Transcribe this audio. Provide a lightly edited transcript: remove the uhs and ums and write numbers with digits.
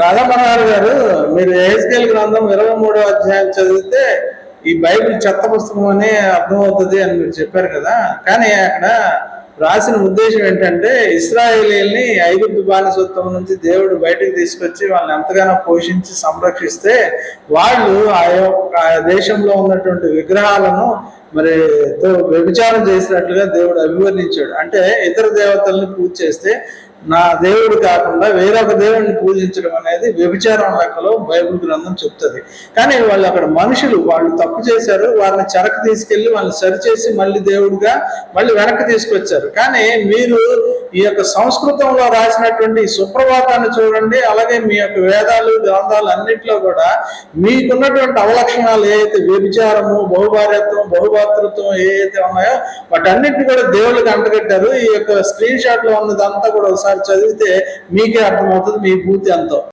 రాధామనోహర్ గారు, మీరు ఎహెజ్కేలు గ్రంథం 23వ అధ్యాయం చదివితే ఈ బైబిల్ చెత్త పుస్తకం అని అర్థమవుతుంది అని మీరు చెప్పారు కదా. కానీ అక్కడ రాసిన ఉద్దేశం ఏంటంటే, ఇశ్రాయేలీయుల్ని ఐగుప్తు బానిసత్వం నుంచి దేవుడు బయటకు తీసుకొచ్చి వాళ్ళని ఎంతగానో పోషించి సంరక్షిస్తే వాళ్ళు ఆ దేశంలో ఉన్నటువంటి విగ్రహాలను మరి వ్యభిచారం చేసినట్లుగా దేవుడు అభివర్ణించాడు. అంటే ఇతర దేవతల్ని పూజ చేస్తే నా దేవుడు కాకుండా వేరొక దేవుడిని పూజించడం అనేది వ్యభిచారం లెక్కలో బైబిల్ గ్రంథం చెప్తుంది. కానీ వాళ్ళు అక్కడ మనుషులు, వాళ్ళు తప్పు చేశారు, వారిని చెరకు తీసుకెళ్లి వాళ్ళని సరిచేసి మళ్ళీ దేవుడిగా మళ్ళీ వెనక్కి తీసుకొచ్చారు. కానీ మీరు ఈ యొక్క సంస్కృతంలో రాసినటువంటి సుప్రభాతాన్ని చూడండి, అలాగే మీ యొక్క వేదాలు గ్రంథాలు అన్నింటిలో కూడా మీకున్నటువంటి అవలక్షణాలు ఏదైతే వ్యభిచారము, బహుభార్యత్వం, బహుభాతృత్వం ఏదైతే ఉన్నాయో వాటన్నిటిని కూడా దేవుళ్ళకి అంటగట్టారు. ఈ యొక్క స్క్రీన్ షాట్ లో ఉన్నదంతా కూడా ఒకసారి చదివితే మీకే అర్థమవుతుంది మీ పూర్తి ఎంతో.